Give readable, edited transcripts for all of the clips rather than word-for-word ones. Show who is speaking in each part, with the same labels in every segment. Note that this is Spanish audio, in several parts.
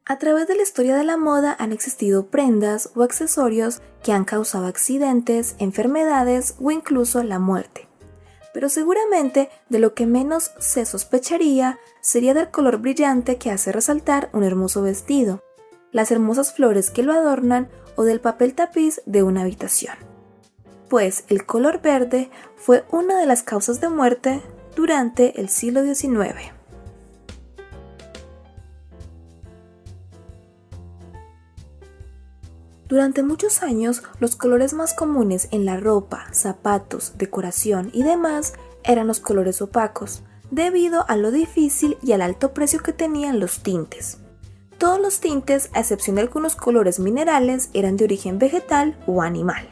Speaker 1: A través de la historia de la moda han existido prendas o accesorios que han causado accidentes, enfermedades o incluso la muerte. Pero seguramente de lo que menos se sospecharía sería del color brillante que hace resaltar un hermoso vestido, las hermosas flores que lo adornan o del papel tapiz de una habitación. Pues el color verde fue una de las causas de muerte durante el siglo XIX. Durante muchos años, los colores más comunes en la ropa, zapatos, decoración y demás eran los colores opacos, debido a lo difícil y al alto precio que tenían los tintes. Todos los tintes, a excepción de algunos colores minerales, eran de origen vegetal o animal.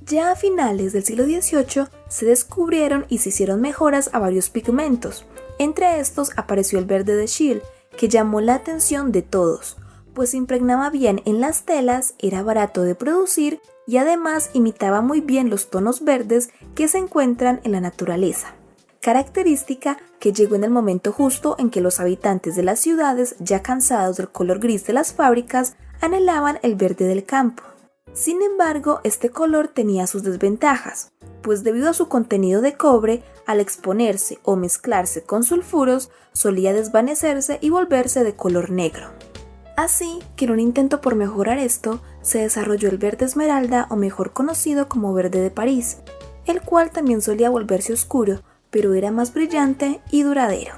Speaker 1: Ya a finales del siglo XVIII se descubrieron y se hicieron mejoras a varios pigmentos. Entre estos apareció el verde de Scheele, que llamó la atención de todos, pues se impregnaba bien en las telas, era barato de producir y además imitaba muy bien los tonos verdes que se encuentran en la naturaleza. Característica que llegó en el momento justo en que los habitantes de las ciudades, ya cansados del color gris de las fábricas, anhelaban el verde del campo. Sin embargo, este color tenía sus desventajas, pues debido a su contenido de cobre, al exponerse o mezclarse con sulfuros, solía desvanecerse y volverse de color negro. Así que en un intento por mejorar esto, se desarrolló el verde esmeralda o mejor conocido como verde de París, el cual también solía volverse oscuro, pero era más brillante y duradero.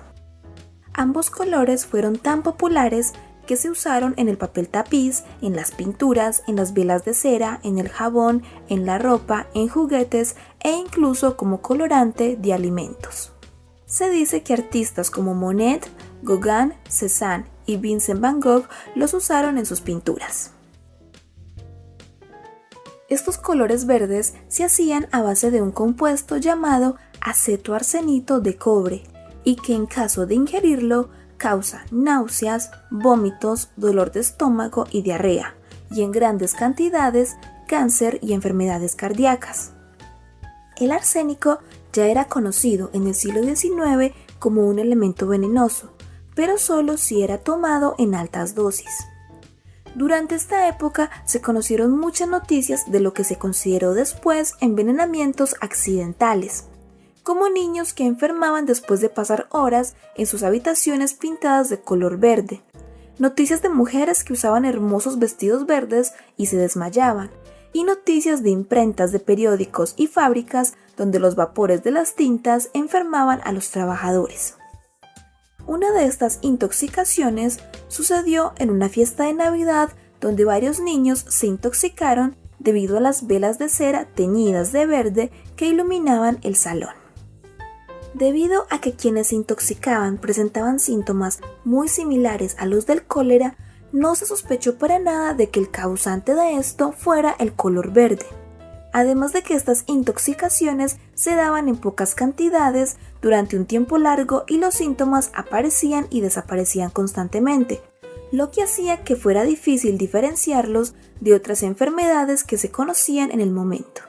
Speaker 1: Ambos colores fueron tan populares que se usaron en el papel tapiz, en las pinturas, en las velas de cera, en el jabón, en la ropa, en juguetes e incluso como colorante de alimentos. Se dice que artistas como Monet, Gauguin, Cézanne y Vincent van Gogh los usaron en sus pinturas. Estos colores verdes se hacían a base de un compuesto llamado acetoarsenito de cobre y que en caso de ingerirlo causa náuseas, vómitos, dolor de estómago y diarrea, y en grandes cantidades cáncer y enfermedades cardíacas. El arsénico ya era conocido en el siglo XIX como un elemento venenoso, pero solo si era tomado en altas dosis. Durante esta época se conocieron muchas noticias de lo que se consideró después envenenamientos accidentales, como niños que enfermaban después de pasar horas en sus habitaciones pintadas de color verde, noticias de mujeres que usaban hermosos vestidos verdes y se desmayaban, y noticias de imprentas de periódicos y fábricas donde los vapores de las tintas enfermaban a los trabajadores. Una de estas intoxicaciones sucedió en una fiesta de Navidad donde varios niños se intoxicaron debido a las velas de cera teñidas de verde que iluminaban el salón. Debido a que quienes se intoxicaban presentaban síntomas muy similares a los del cólera, no se sospechó para nada de que el causante de esto fuera el color verde. Además de que estas intoxicaciones se daban en pocas cantidades durante un tiempo largo y los síntomas aparecían y desaparecían constantemente, lo que hacía que fuera difícil diferenciarlos de otras enfermedades que se conocían en el momento.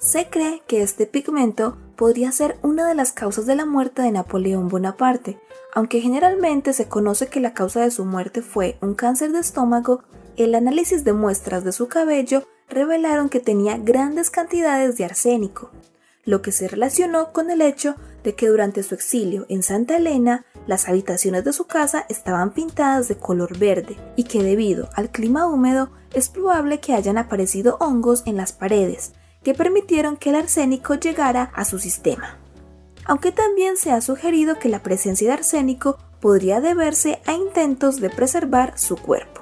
Speaker 1: Se cree que este pigmento podría ser una de las causas de la muerte de Napoleón Bonaparte, aunque generalmente se conoce que la causa de su muerte fue un cáncer de estómago. El análisis de muestras de su cabello revelaron que tenía grandes cantidades de arsénico, lo que se relacionó con el hecho de que durante su exilio en Santa Elena, las habitaciones de su casa estaban pintadas de color verde y que debido al clima húmedo es probable que hayan aparecido hongos en las paredes que permitieron que el arsénico llegara a su sistema. Aunque también se ha sugerido que la presencia de arsénico podría deberse a intentos de preservar su cuerpo.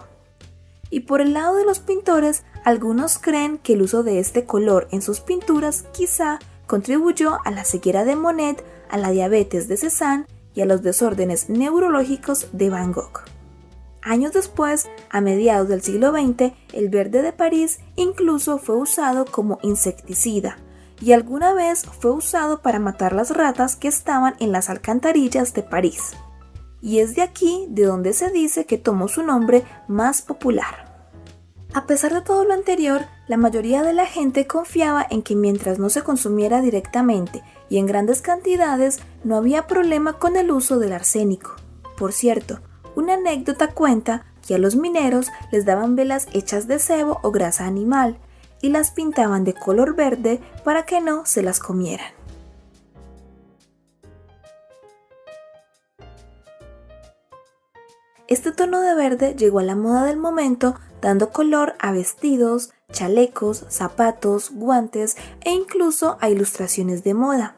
Speaker 1: Y por el lado de los pintores, algunos creen que el uso de este color en sus pinturas quizá contribuyó a la ceguera de Monet, a la diabetes de Cézanne y a los desórdenes neurológicos de Van Gogh. Años después, a mediados del siglo XX, el verde de París incluso fue usado como insecticida y alguna vez fue usado para matar las ratas que estaban en las alcantarillas de París. Y es de aquí de donde se dice que tomó su nombre más popular. A pesar de todo lo anterior, la mayoría de la gente confiaba en que mientras no se consumiera directamente y en grandes cantidades, no había problema con el uso del arsénico. Por cierto, Una anécdota cuenta que a los mineros les daban velas hechas de sebo o grasa animal y las pintaban de color verde para que no se las comieran. Este tono de verde llegó a la moda del momento, dando color a vestidos, chalecos, zapatos, guantes e incluso a ilustraciones de moda.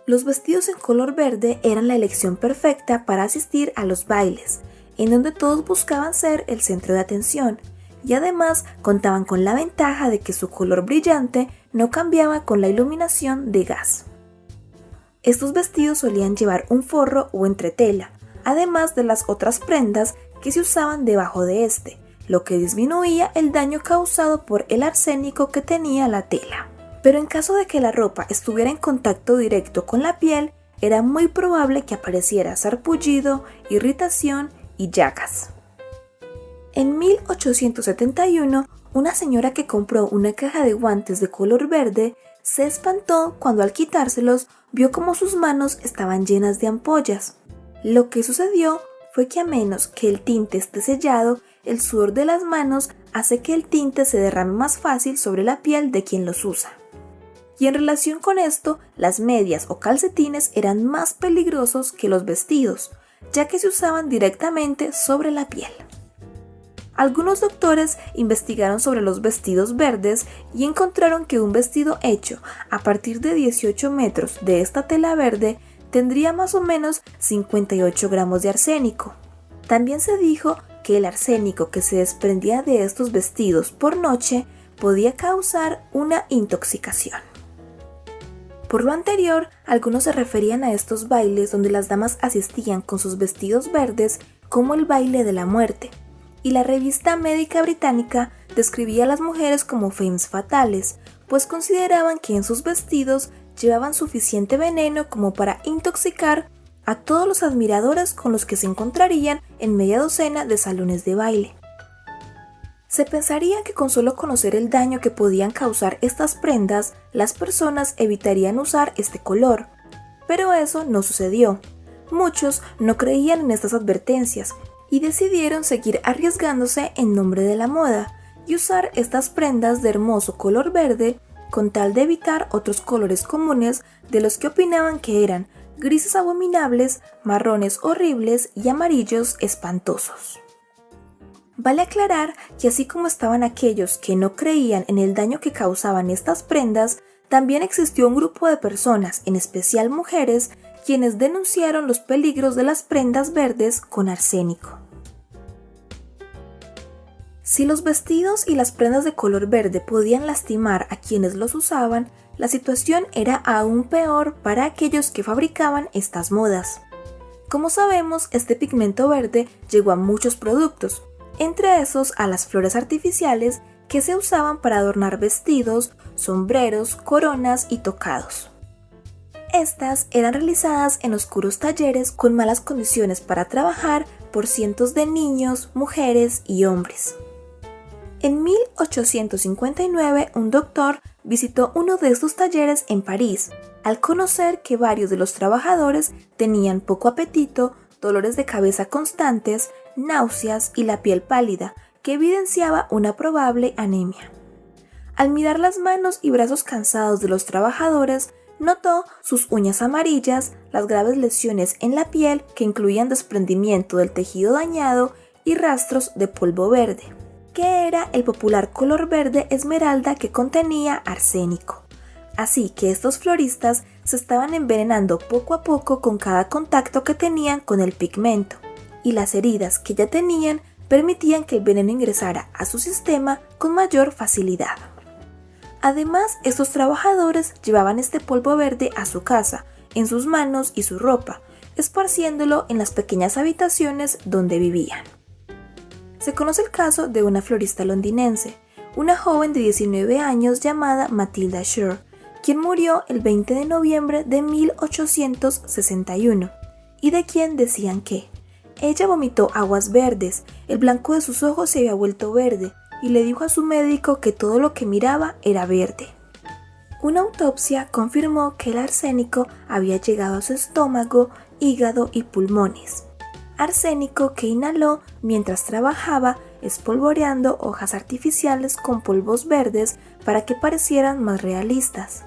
Speaker 1: Los vestidos en color verde eran la elección perfecta para asistir a los bailes, en donde todos buscaban ser el centro de atención, y además contaban con la ventaja de que su color brillante no cambiaba con la iluminación de gas. Estos vestidos solían llevar un forro o entretela, además de las otras prendas que se usaban debajo de este, lo que disminuía el daño causado por el arsénico que tenía la tela. Pero en caso de que la ropa estuviera en contacto directo con la piel, era muy probable que apareciera sarpullido, irritación y llagas. En 1871, una señora que compró una caja de guantes de color verde se espantó cuando al quitárselos vio como sus manos estaban llenas de ampollas. Lo que sucedió fue que a menos que el tinte esté sellado, el sudor de las manos hace que el tinte se derrame más fácil sobre la piel de quien los usa. Y en relación con esto, las medias o calcetines eran más peligrosos que los vestidos, ya que se usaban directamente sobre la piel. Algunos doctores investigaron sobre los vestidos verdes y encontraron que un vestido hecho a partir de 18 metros de esta tela verde tendría más o menos 58 gramos de arsénico. También se dijo que el arsénico que se desprendía de estos vestidos por noche podía causar una intoxicación. Por lo anterior, algunos se referían a estos bailes donde las damas asistían con sus vestidos verdes como el baile de la muerte, y la revista médica británica describía a las mujeres como femmes fatales, pues consideraban que en sus vestidos llevaban suficiente veneno como para intoxicar a todos los admiradores con los que se encontrarían en media docena de salones de baile. Se pensaría que con solo conocer el daño que podían causar estas prendas, las personas evitarían usar este color, pero eso no sucedió. Muchos no creían en estas advertencias y decidieron seguir arriesgándose en nombre de la moda y usar estas prendas de hermoso color verde con tal de evitar otros colores comunes de los que opinaban que eran grises abominables, marrones horribles y amarillos espantosos. Vale aclarar que así como estaban aquellos que no creían en el daño que causaban estas prendas, también existió un grupo de personas, en especial mujeres, quienes denunciaron los peligros de las prendas verdes con arsénico. Si los vestidos y las prendas de color verde podían lastimar a quienes los usaban, la situación era aún peor para aquellos que fabricaban estas modas. Como sabemos, este pigmento verde llegó a muchos productos, entre esos a las flores artificiales que se usaban para adornar vestidos, sombreros, coronas y tocados. Estas eran realizadas en oscuros talleres con malas condiciones para trabajar por cientos de niños, mujeres y hombres. En 1859, un doctor visitó uno de estos talleres en París, al conocer que varios de los trabajadores tenían poco apetito, dolores de cabeza constantes, náuseas y la piel pálida, que evidenciaba una probable anemia. Al mirar las manos y brazos cansados de los trabajadores, notó sus uñas amarillas, las graves lesiones en la piel que incluían desprendimiento del tejido dañado y rastros de polvo verde, que era el popular color verde esmeralda que contenía arsénico. Así que estos floristas se estaban envenenando poco a poco con cada contacto que tenían con el pigmento, y las heridas que ya tenían permitían que el veneno ingresara a su sistema con mayor facilidad. Además, estos trabajadores llevaban este polvo verde a su casa, en sus manos y su ropa, esparciéndolo en las pequeñas habitaciones donde vivían. Se conoce el caso de una florista londinense, una joven de 19 años llamada Matilda Shore, quien murió el 20 de noviembre de 1861, y de quien decían que ella vomitó aguas verdes, el blanco de sus ojos se había vuelto verde, y le dijo a su médico que todo lo que miraba era verde. Una autopsia confirmó que el arsénico había llegado a su estómago, hígado y pulmones. arsénico que inhaló mientras trabajaba espolvoreando hojas artificiales con polvos verdes para que parecieran más realistas.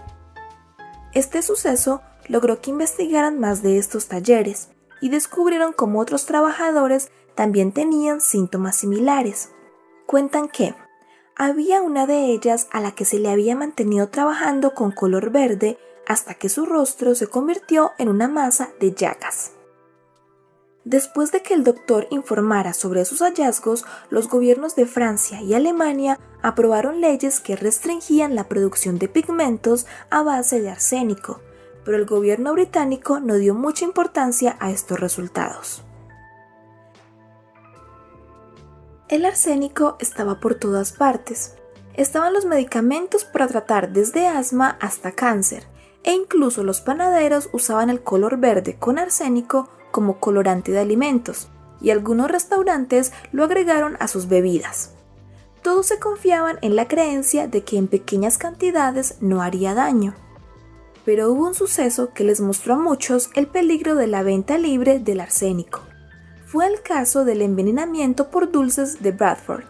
Speaker 1: Este suceso logró que investigaran más de estos talleres y descubrieron cómo otros trabajadores también tenían síntomas similares. Cuentan que había una de ellas a la que se le había mantenido trabajando con color verde hasta que su rostro se convirtió en una masa de llagas. Después de que el doctor informara sobre sus hallazgos, los gobiernos de Francia y Alemania aprobaron leyes que restringían la producción de pigmentos a base de arsénico, pero el gobierno británico no dio mucha importancia a estos resultados. El arsénico estaba por todas partes. Estaban los medicamentos para tratar desde asma hasta cáncer, e incluso los panaderos usaban el color verde con arsénico como colorante de alimentos, y algunos restaurantes lo agregaron a sus bebidas. Todos se confiaban en la creencia de que en pequeñas cantidades no haría daño. Pero hubo un suceso que les mostró a muchos el peligro de la venta libre del arsénico. Fue el caso del envenenamiento por dulces de Bradford.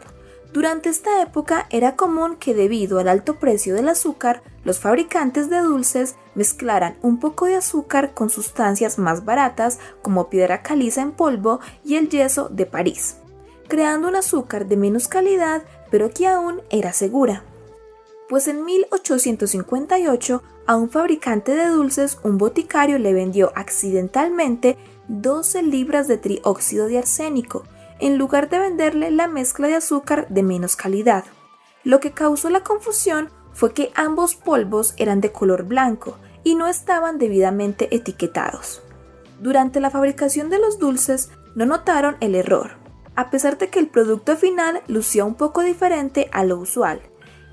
Speaker 1: Durante esta época era común que debido al alto precio del azúcar, los fabricantes de dulces mezclaran un poco de azúcar con sustancias más baratas como piedra caliza en polvo y el yeso de París, creando un azúcar de menos calidad pero que aún era segura. Pues en 1858 a un fabricante de dulces un boticario le vendió accidentalmente 12 libras de trióxido de arsénico, en lugar de venderle la mezcla de azúcar de menos calidad. Lo que causó la confusión fue que ambos polvos eran de color blanco y no estaban debidamente etiquetados. Durante la fabricación de los dulces no notaron el error, a pesar de que el producto final lucía un poco diferente a lo usual,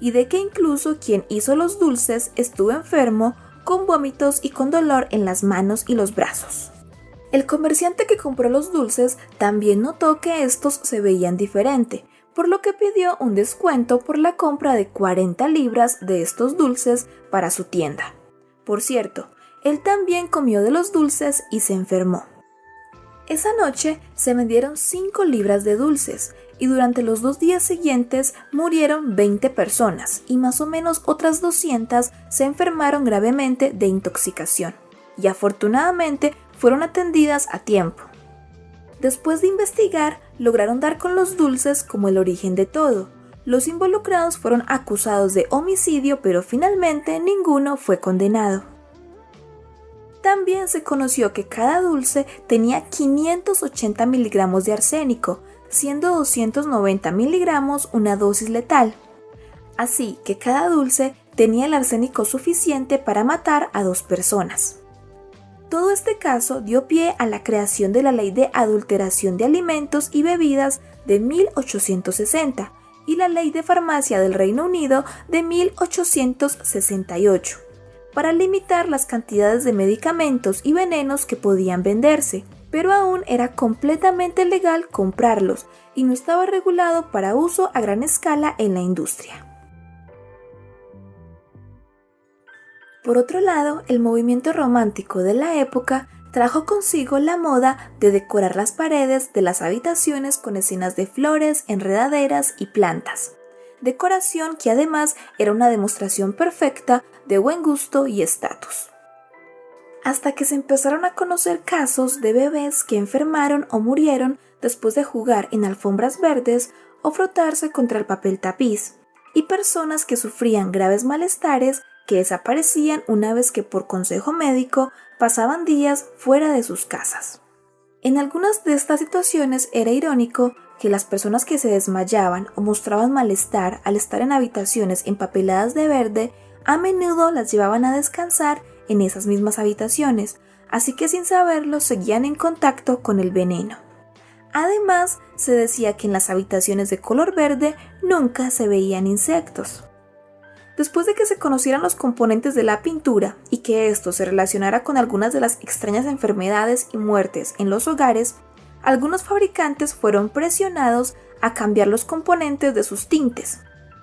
Speaker 1: y de que incluso quien hizo los dulces estuvo enfermo, con vómitos y con dolor en las manos y los brazos. El comerciante que compró los dulces también notó que estos se veían diferente, por lo que pidió un descuento por la compra de 40 libras de estos dulces para su tienda. Por cierto, él también comió de los dulces y se enfermó. Esa noche se vendieron 5 libras de dulces y durante los 2 días siguientes murieron 20 personas y más o menos otras 200 se enfermaron gravemente de intoxicación y afortunadamente fueron atendidas a tiempo. Después de investigar, lograron dar con los dulces como el origen de todo. Los involucrados fueron acusados de homicidio, pero finalmente ninguno fue condenado. También se conoció que cada dulce tenía 580 miligramos de arsénico, siendo 290 miligramos una dosis letal. Así que cada dulce tenía el arsénico suficiente para matar a 2 personas. Todo este caso dio pie a la creación de la Ley de Adulteración de Alimentos y Bebidas de 1860 y la Ley de Farmacia del Reino Unido de 1868, para limitar las cantidades de medicamentos y venenos que podían venderse, pero aún era completamente legal comprarlos y no estaba regulado para uso a gran escala en la industria. Por otro lado, el movimiento romántico de la época trajo consigo la moda de decorar las paredes de las habitaciones con escenas de flores, enredaderas y plantas. Decoración que además era una demostración perfecta de buen gusto y estatus. Hasta que se empezaron a conocer casos de bebés que enfermaron o murieron después de jugar en alfombras verdes o frotarse contra el papel tapiz, y personas que sufrían graves malestares que desaparecían una vez que por consejo médico pasaban días fuera de sus casas. En algunas de estas situaciones era irónico que las personas que se desmayaban o mostraban malestar al estar en habitaciones empapeladas de verde a menudo las llevaban a descansar en esas mismas habitaciones, así que sin saberlo seguían en contacto con el veneno. Además, se decía que en las habitaciones de color verde nunca se veían insectos. Después de que se conocieran los componentes de la pintura y que esto se relacionara con algunas de las extrañas enfermedades y muertes en los hogares, algunos fabricantes fueron presionados a cambiar los componentes de sus tintes,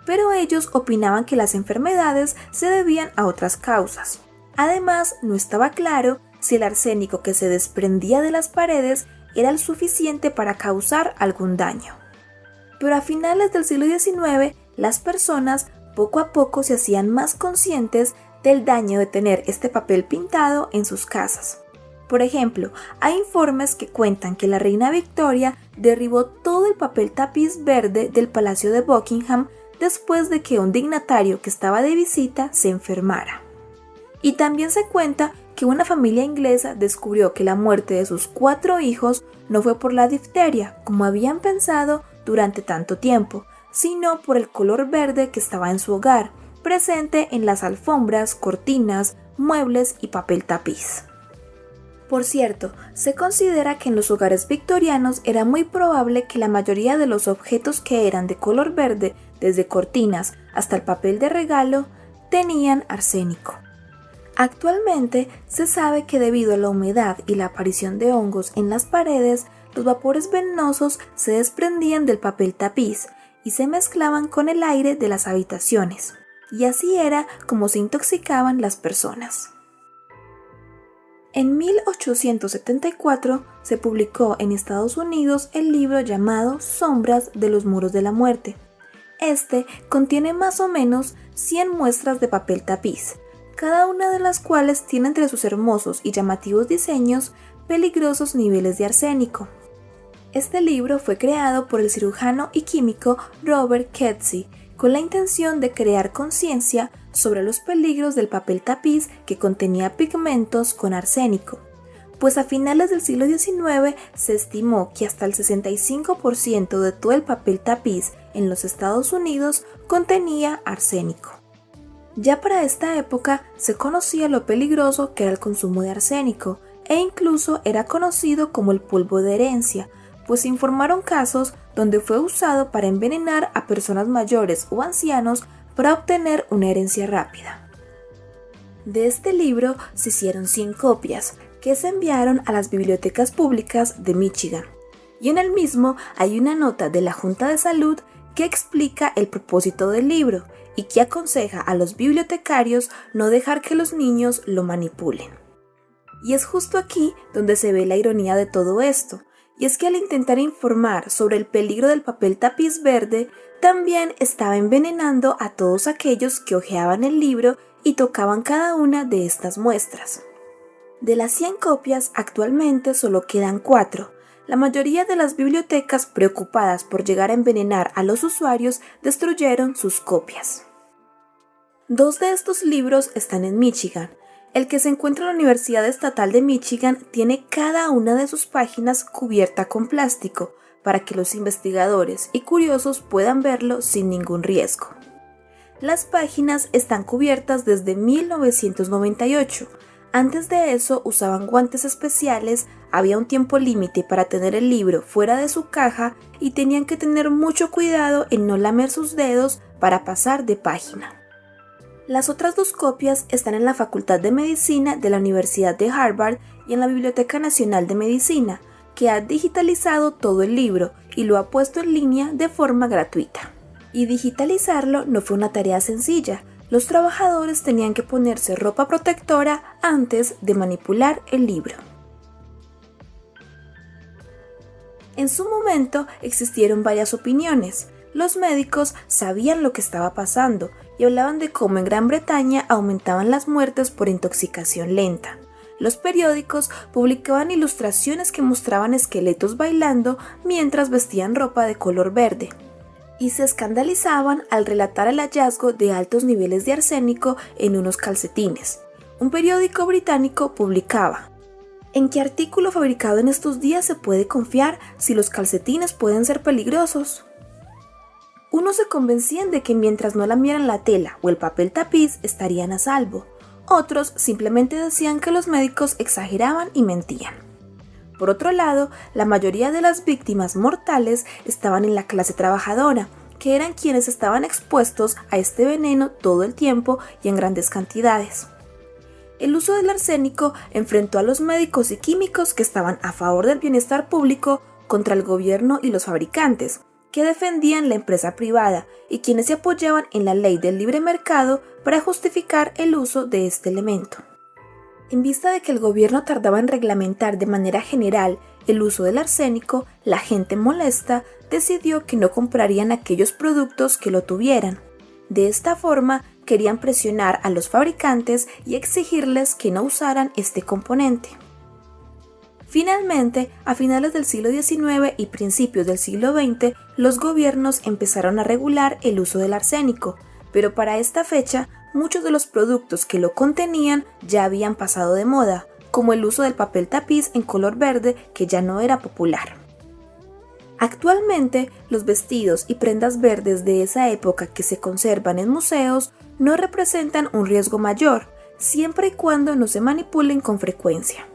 Speaker 1: pero ellos opinaban que las enfermedades se debían a otras causas. Además, no estaba claro si el arsénico que se desprendía de las paredes era el suficiente para causar algún daño. Pero a finales del siglo XIX, las personas poco a poco se hacían más conscientes del daño de tener este papel pintado en sus casas. Por ejemplo, hay informes que cuentan que la reina Victoria derribó todo el papel tapiz verde del Palacio de Buckingham después de que un dignatario que estaba de visita se enfermara. Y también se cuenta que una familia inglesa descubrió que la muerte de sus 4 hijos no fue por la difteria, como habían pensado durante tanto tiempo, sino por el color verde que estaba en su hogar, presente en las alfombras, cortinas, muebles y papel tapiz. Por cierto, se considera que en los hogares victorianos era muy probable que la mayoría de los objetos que eran de color verde, desde cortinas hasta el papel de regalo, tenían arsénico. Actualmente se sabe que debido a la humedad y la aparición de hongos en las paredes, los vapores venenosos se desprendían del papel tapiz y se mezclaban con el aire de las habitaciones, y así era como se intoxicaban las personas. En 1874 se publicó en Estados Unidos el libro llamado Sombras de los muros de la muerte. Este contiene más o menos 100 muestras de papel tapiz, cada una de las cuales tiene entre sus hermosos y llamativos diseños peligrosos niveles de arsénico. Este libro fue creado por el cirujano y químico Robert Kedzie, con la intención de crear conciencia sobre los peligros del papel tapiz que contenía pigmentos con arsénico, pues a finales del siglo XIX se estimó que hasta el 65% de todo el papel tapiz en los Estados Unidos contenía arsénico. Ya para esta época se conocía lo peligroso que era el consumo de arsénico, e incluso era conocido como el polvo de herencia, pues se informaron casos donde fue usado para envenenar a personas mayores o ancianos para obtener una herencia rápida. De este libro se hicieron 100 copias que se enviaron a las bibliotecas públicas de Michigan, y en el mismo hay una nota de la Junta de Salud que explica el propósito del libro y que aconseja a los bibliotecarios no dejar que los niños lo manipulen. Y es justo aquí donde se ve la ironía de todo esto, y es que al intentar informar sobre el peligro del papel tapiz verde, también estaba envenenando a todos aquellos que hojeaban el libro y tocaban cada una de estas muestras. De las 100 copias, actualmente solo quedan 4. La mayoría de las bibliotecas, preocupadas por llegar a envenenar a los usuarios, destruyeron sus copias. 2 de estos libros están en Michigan. El que se encuentra en la Universidad Estatal de Michigan tiene cada una de sus páginas cubierta con plástico para que los investigadores y curiosos puedan verlo sin ningún riesgo. Las páginas están cubiertas desde 1998. Antes de eso usaban guantes especiales, había un tiempo límite para tener el libro fuera de su caja y tenían que tener mucho cuidado en no lamer sus dedos para pasar de página. Las otras 2 copias están en la Facultad de Medicina de la Universidad de Harvard y en la Biblioteca Nacional de Medicina, que ha digitalizado todo el libro y lo ha puesto en línea de forma gratuita. Y digitalizarlo no fue una tarea sencilla. Los trabajadores tenían que ponerse ropa protectora antes de manipular el libro. En su momento existieron varias opiniones. Los médicos sabían lo que estaba pasando y hablaban de cómo en Gran Bretaña aumentaban las muertes por intoxicación lenta. Los periódicos publicaban ilustraciones que mostraban esqueletos bailando mientras vestían ropa de color verde. Y se escandalizaban al relatar el hallazgo de altos niveles de arsénico en unos calcetines. Un periódico británico publicaba: ¿en qué artículo fabricado en estos días se puede confiar si los calcetines pueden ser peligrosos? Unos se convencían de que mientras no lamieran la tela o el papel tapiz estarían a salvo. Otros simplemente decían que los médicos exageraban y mentían. Por otro lado, la mayoría de las víctimas mortales estaban en la clase trabajadora, que eran quienes estaban expuestos a este veneno todo el tiempo y en grandes cantidades. El uso del arsénico enfrentó a los médicos y químicos que estaban a favor del bienestar público contra el gobierno y los fabricantes, que defendían la empresa privada y quienes se apoyaban en la ley del libre mercado para justificar el uso de este elemento. En vista de que el gobierno tardaba en reglamentar de manera general el uso del arsénico, la gente molesta decidió que no comprarían aquellos productos que lo tuvieran. De esta forma, querían presionar a los fabricantes y exigirles que no usaran este componente. Finalmente, a finales del siglo XIX y principios del siglo XX, los gobiernos empezaron a regular el uso del arsénico, pero para esta fecha, muchos de los productos que lo contenían ya habían pasado de moda, como el uso del papel tapiz en color verde, que ya no era popular. Actualmente, los vestidos y prendas verdes de esa época que se conservan en museos no representan un riesgo mayor, siempre y cuando no se manipulen con frecuencia.